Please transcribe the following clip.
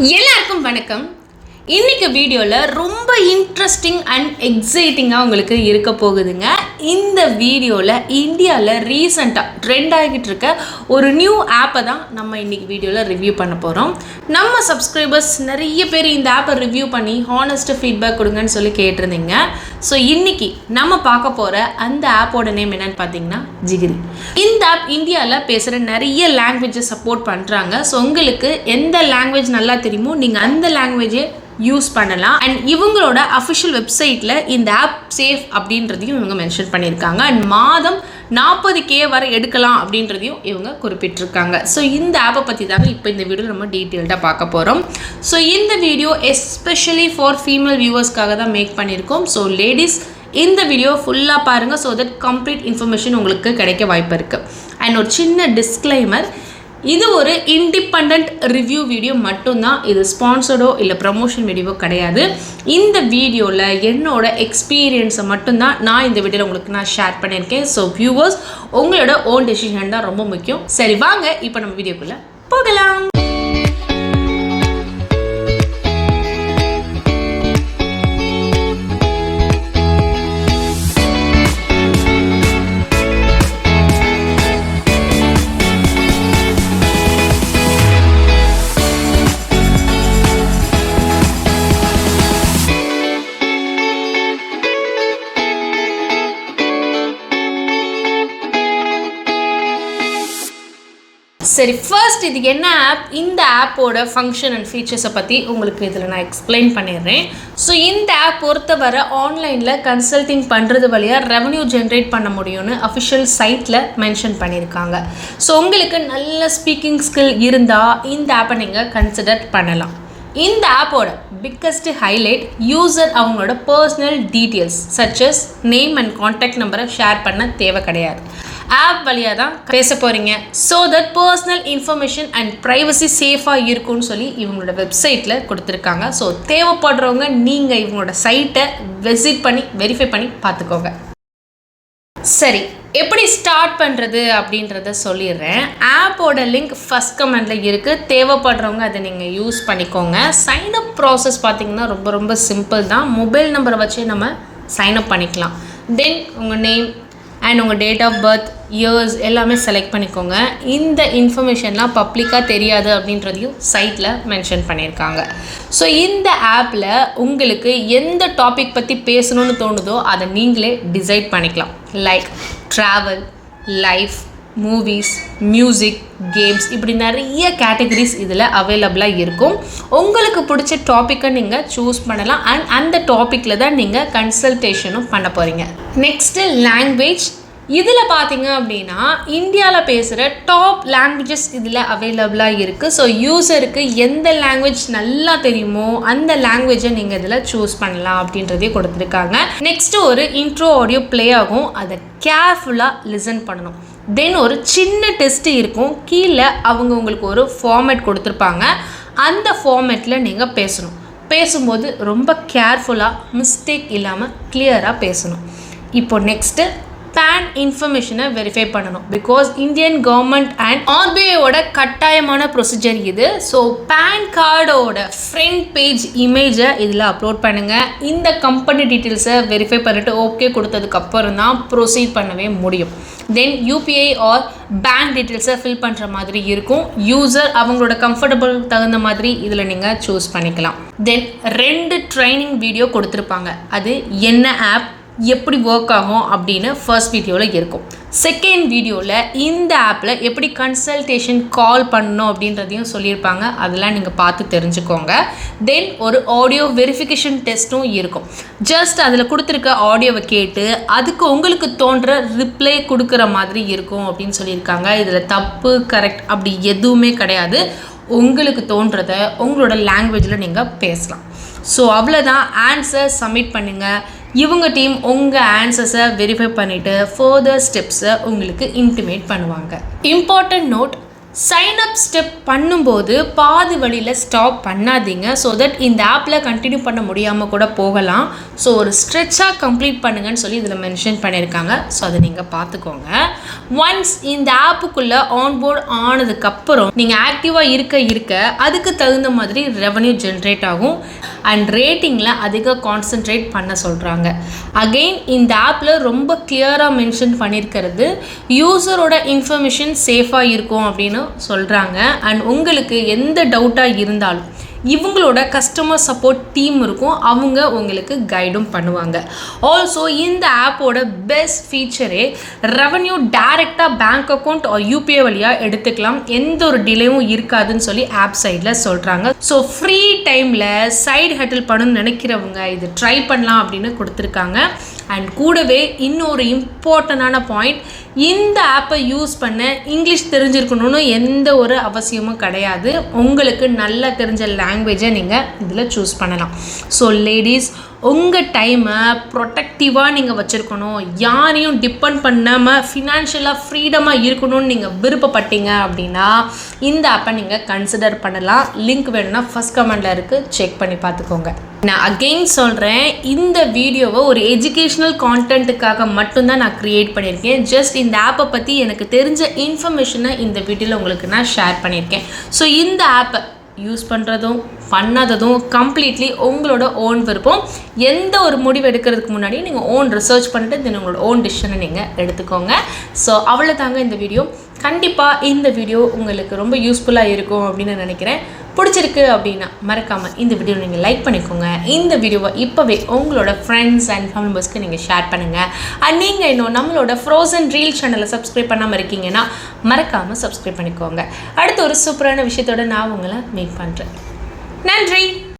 எல்லாருக்கும் வணக்கம். இன்னைக்கு வீடியோவில் ரொம்ப இன்ட்ரெஸ்டிங் அண்ட் எக்ஸைட்டிங்காக உங்களுக்கு இருக்க போகுதுங்க. இந்த வீடியோவில் இந்தியாவில் ரீசண்டாக ட்ரெண்ட் ஆகிட்டு இருக்க ஒரு நியூ ஆப்பை தான் நம்ம இன்னைக்கு வீடியோவில் ரிவ்யூ பண்ண போகிறோம். நம்ம சப்ஸ்கிரைபர்ஸ் நிறைய பேர் இந்த ஆப்பை ரிவ்யூ பண்ணி ஹானஸ்ட் ஃபீட்பேக் கொடுங்கன்னு சொல்லி கேட்டிருந்தீங்க. ஸோ இன்னைக்கு நம்ம பார்க்க போகிற அந்த ஆப்போட நேம் என்னன்னு பார்த்தீங்கன்னா ஜிகிரி. இந்த ஆப் இந்தியாவில் பேசுகிற நிறைய லாங்குவேஜை சப்போர்ட் பண்ணுறாங்க. ஸோ உங்களுக்கு எந்த லாங்குவேஜ் நல்லா தெரியுமோ நீங்கள் அந்த லாங்குவேஜை யூஸ் பண்ணலாம். அண்ட் இவங்களோட அஃபிஷியல் வெப்சைட்டில் இந்த ஆப் சேஃப் அப்படின்றதையும் இவங்க மென்ஷன் பண்ணியிருக்காங்க. அண்ட் மாதம் 40K வரை எடுக்கலாம் அப்படின்றதையும் இவங்க குறிப்பிட்டிருக்காங்க. ஸோ இந்த ஆப்பை பற்றி தாங்க இப்போ இந்த வீடியோ நம்ம டீட்டெயில்டாக பார்க்க போகிறோம். ஸோ இந்த வீடியோ எஸ்பெஷலி ஃபார் ஃபீமேல் வியூவர்ஸ்க்காக தான் மேக் பண்ணியிருக்கோம். ஸோ லேடிஸ் இந்த வீடியோ ஃபுல்லாக பாருங்கள். ஸோ தட் கம்ப்ளீட் இன்ஃபர்மேஷன் உங்களுக்கு கிடைக்க வாய்ப்பு இருக்குது. அண்ட் ஒரு சின்ன டிஸ்க்ளைமர், இது ஒரு இண்டிபெண்ட் ரிவ்யூ வீடியோ மட்டும்தான். இது ஸ்பான்சர்டோ இல்லை ப்ரமோஷன் வீடியோவோ கிடையாது. இந்த வீடியோவில் என்னோட எக்ஸ்பீரியன்ஸை மட்டும்தான் நான் இந்த வீடியோவில் உங்களுக்கு நான் ஷேர் பண்ணியிருக்கேன். ஸோ வியூவர்ஸ் உங்களோட ஓன் டெசிஷன் தான் ரொம்ப முக்கியம். சரி வாங்க இப்போ நம்ம வீடியோக்குள்ளே போகலாம். சரி, ஃபர்ஸ்ட் இது என்ன ஆப், இந்த ஆப்போட ஃபங்க்ஷன் அண்ட் ஃபீச்சர்ஸை பற்றி உங்களுக்கு இதில் நான் எக்ஸ்பிளைன் பண்ணிடுறேன். ஸோ இந்த ஆப் பொறுத்தவரை ஆன்லைனில் கன்சல்டிங் பண்ணுறது வழியாக ரெவன்யூ ஜென்ரேட் பண்ண முடியும்னு அஃபிஷியல் சைட்டில் மென்ஷன் பண்ணியிருக்காங்க. ஸோ உங்களுக்கு நல்ல ஸ்பீக்கிங் ஸ்கில் இருந்தால் இந்த ஆப்பை நீங்கள் கன்சிடர் பண்ணலாம். இந்த ஆப்போட பிக்கஸ்ட் ஹைலைட் யூசர் அவங்களோட personal details such as name and contact நம்பரை ஷேர் பண்ண தேவை கிடையாது. ஆப் வழியாக தான் பேச போகிறீங்க. So that personal information and privacy சேஃபாக இருக்கும்னு சொல்லி இவங்களோட வெப்சைட்டில் கொடுத்துருக்காங்க. ஸோ தேவைப்படுறவங்க நீங்கள் இவங்களோட சைட்டை விசிட் பண்ணி வெரிஃபை பண்ணி பார்த்துக்கோங்க. சரி, எப்படி ஸ்டார்ட் பண்ணுறது அப்படின்றத சொல்லிடுறேன். ஆப்போட லிங்க் ஃபஸ்ட் கமெண்டில் இருக்குது. தேவைப்படுறவங்க அதை நீங்கள் யூஸ் பண்ணிக்கோங்க. சைன்அப் ப்ராசஸ் பார்த்திங்கன்னா ரொம்ப சிம்பிள் தான். மொபைல் நம்பரை வச்சு நம்ம சைன்அப் பண்ணிக்கலாம். தென் உங்கள் நேம் அண்ட் உங்கள் டேட் ஆஃப் பர்த், இயர்ஸ் எல்லாமே செலக்ட் பண்ணிக்கோங்க. இந்த இன்ஃபர்மேஷன்லாம் பப்ளிக்காக தெரியாது அப்படின்றதையும் சைட்டில் மென்ஷன் பண்ணியிருக்காங்க. ஸோ இந்த ஆப்பில் உங்களுக்கு எந்த டாபிக் பற்றி பேசணும்னு தோணுதோ அதை நீங்களே டிசைட் பண்ணிக்கலாம். Like travel, life, movies, music, games, இப்படி நிறைய கேட்டகரிஸ் இதில் அவைலபிளாக இருக்கும். உங்களுக்கு பிடிச்ச டாப்பிக்கை நீங்கள் சூஸ் பண்ணலாம். அண்ட் அந்த டாப்பிக்கில் தான் நீங்கள் கன்சல்டேஷனும் பண்ண போகிறீங்க. Next language. இதில் பார்த்தீங்க அப்படின்னா இந்தியாவில் பேசுகிற டாப் லாங்குவேஜஸ் இதில் அவைலபிளாக இருக்குது. ஸோ யூசருக்கு எந்த லாங்குவேஜ் நல்லா தெரியுமோ அந்த லாங்குவேஜை நீங்கள் இதில் சூஸ் பண்ணலாம் அப்படின்றதே கொடுத்துருக்காங்க. நெக்ஸ்ட்டு ஒரு இன்ட்ரோ ஆடியோ ப்ளே ஆகும். அதை கேர்ஃபுல்லாக லிசன் பண்ணணும். தென் ஒரு சின்ன டெஸ்ட்டு இருக்கும். கீழே அவங்க உங்களுக்கு ஒரு ஃபார்மேட் கொடுத்துருப்பாங்க. அந்த ஃபார்மேட்டில் நீங்கள் பேசணும். பேசும்போது ரொம்ப கேர்ஃபுல்லாக மிஸ்டேக் இல்லாமல் கிளியராக பேசணும். இப்போ நெக்ஸ்ட்டு பேன் இன்ஃபர்மேஷனை வெரிஃபை பண்ணணும். பிகாஸ் இந்தியன் கவர்மெண்ட் அண்ட் ஆர்பிஐயோட கட்டாயமான ப்ரொசீஜர் இது. ஸோ பேன் கார்டோட ஃப்ரண்ட் பேஜ் இமேஜை இதில் அப்லோட் பண்ணுங்கள். இந்த கம்பெனி டீட்டெயில்ஸை வெரிஃபை பண்ணிவிட்டு ஓகே கொடுத்ததுக்கப்புறம் தான் ப்ரொசீட் பண்ணவே முடியும். தென் யூபிஐ ஆர் பேங்க் டீட்டெயில்ஸை ஃபில் பண்ணுற மாதிரி இருக்கும். யூசர் அவங்களோட கம்ஃபர்டபுள் தகுந்த மாதிரி இதில் நீங்கள் சூஸ் பண்ணிக்கலாம். தென் 2 ட்ரைனிங் வீடியோ கொடுத்துருப்பாங்க. அது என்ன ஆப், எப்படி ஒர்க் ஆகும் அப்படின்னு ஃபர்ஸ்ட் வீடியோவில் இருக்கும். செகண்ட் வீடியோவில் இந்த ஆப்பில் எப்படி கன்சல்டேஷன் கால் பண்ணணும் அப்படின்றதையும் சொல்லியிருப்பாங்க. அதெல்லாம் நீங்கள் பார்த்து தெரிஞ்சுக்கோங்க. தென் ஒரு ஆடியோ வெரிஃபிகேஷன் டெஸ்ட்டும் இருக்கும். ஜஸ்ட் அதில் கொடுத்துருக்க ஆடியோவை கேட்டு அதுக்கு உங்களுக்கு தோன்ற ரிப்ளை கொடுக்குற மாதிரி இருக்கும் அப்படின்னு சொல்லியிருக்காங்க. இதில் தப்பு கரெக்ட் அப்படி எதுவுமே கிடையாது. உங்களுக்கு தோன்றதை உங்களோட லாங்குவேஜில் நீங்கள் பேசலாம். ஸோ அவ்வளோதான். ஆன்சர் சப்மிட் பண்ணுங்கள். இவங்க டீம் உங்கள் ஆன்சர்ஸை வெரிஃபை பண்ணிவிட்டு ஃபர்தர் ஸ்டெப்ஸை உங்களுக்கு இன்டிமேட் பண்ணுவாங்க. Important note, sign up step பண்ணும்போது பாதி வழியில் ஸ்டாப் பண்ணாதீங்க. ஸோ தட் இந்த ஆப்பில் கண்டினியூ பண்ண முடியாமல் கூட போகலாம். ஸோ ஒரு ஸ்ட்ரெச்சாக கம்ப்ளீட் பண்ணுங்கன்னு சொல்லி இதில் மென்ஷன் பண்ணியிருக்காங்க. ஸோ அதை நீங்கள் பார்த்துக்கோங்க. ஒன்ஸ் இந்த ஆப்புக்குள்ளே ஆன்போர்ட் ஆனதுக்கப்புறம் நீங்கள் ஆக்டிவாக இருக்க அதுக்கு தகுந்த மாதிரி ரெவன்யூ ஜென்ரேட் ஆகும். அண்ட் ரேட்டிங்கில் அதிக கான்சன்ட்ரேட் பண்ண சொல்கிறாங்க. அகெயின் இந்த ஆப்பில் ரொம்ப கிளியராக மென்ஷன் பண்ணியிருக்கிறது யூசரோட இன்ஃபர்மேஷன் சேஃபாக இருக்கும் அப்படின்னு சொல்கிறாங்க. அண்ட் உங்களுக்கு எந்த டவுட்டாக இருந்தாலும் இவங்களோட கஸ்டமர் சப்போர்ட் டீம் இருக்கும், அவங்க உங்களுக்கு கைடும் பண்ணுவாங்க. ஆல்சோ இந்த ஆப்போட பெஸ்ட் ஃபீச்சரே ரெவன்யூ டைரெக்டாக பேங்க் அக்கௌண்ட் யூபிஐ வழியாக எடுத்துக்கலாம், எந்த ஒரு டிலேவும் இருக்காதுன்னு சொல்லி ஆப் சைடில் சொல்கிறாங்க. ஸோ ஃப்ரீ டைமில் சைடு ஹட்டில் பண்ணணும்னு நினைக்கிறவங்க இது ட்ரை பண்ணலாம் அப்படின்னு கொடுத்துருக்காங்க. அண்ட் கூடவே இன்னொரு இம்பார்ட்டண்டான பாயிண்ட், இந்த ஆப்பை யூஸ் பண்ண இங்கிலீஷ் தெரிஞ்சிருக்கணும்னு எந்த ஒரு அவசியமும் கிடையாது. உங்களுக்கு நல்லா தெரிஞ்ச லாங்குவேஜை நீங்கள் இதில் சூஸ் பண்ணலாம். ஸோ லேடிஸ், உங்கள் டைமை ப்ரொடெக்டிவாக நீங்கள் வச்சுருக்கணும், யாரையும் டிபெண்ட் பண்ணாமல் ஃபினான்ஷியலாக ஃப்ரீடமாக இருக்கணும்னு நீங்கள் விருப்பப்பட்டீங்க அப்படின்னா இந்த ஆப்பை நீங்கள் கன்சிடர் பண்ணலாம். லிங்க் வேணும்னா ஃபஸ்ட் கமெண்டில் இருக்குது, செக் பண்ணி பார்த்துக்கோங்க. நான் அகெயின் சொல்கிறேன், இந்த வீடியோவை ஒரு எஜுகேஷ்னல் கான்டென்ட்டுக்காக மட்டும்தான் நான் க்ரியேட் பண்ணியிருக்கேன். ஜஸ்ட் இந்த ஆப்பை பற்றி எனக்கு தெரிஞ்ச இன்ஃபர்மேஷனை இந்த வீடியோவில் உங்களுக்கு நான் ஷேர் பண்ணியிருக்கேன். ஸோ இந்த ஆப்பை யூஸ் பண்ணுறதும் பண்ணாததும் கம்ப்ளீட்லி உங்களோட ஓன் விருப்பம். எந்த ஒரு முடிவு எடுக்கிறதுக்கு முன்னாடி நீங்கள் ஓன் ரிசர்ச் பண்ணிட்டு தென் உங்களோட ஓன் டிசிஷனை நீங்கள் எடுத்துக்கோங்க. ஸோ அவ்வளோ தாங்க இந்த வீடியோ. கண்டிப்பாக இந்த வீடியோ உங்களுக்கு ரொம்ப யூஸ்ஃபுல்லாக இருக்கும் அப்படின்னு நினைக்கிறேன். பிடிச்சிருக்கு அப்படின்னா மறக்காமல் இந்த வீடியோ நீங்கள் லைக் பண்ணிக்கோங்க. இந்த வீடியோவை இப்போவே உங்களோட ஃப்ரெண்ட்ஸ் அண்ட் ஃபேமிலி மெம்பர்ஸ்க்கு நீங்கள் ஷேர் பண்ணுங்கள். அண்ட் நீங்கள் இன்னும் நம்மளோட ஃப்ரோசன் ரீல் சேனலை சப்ஸ்கிரைப் பண்ணாமல் இருக்கீங்கன்னா மறக்காமல் சப்ஸ்கிரைப் பண்ணிக்கோங்க. அடுத்த ஒரு சூப்பரான விஷயத்தோடு நான் உங்களை மீட் பண்ணுறேன். நன்றி.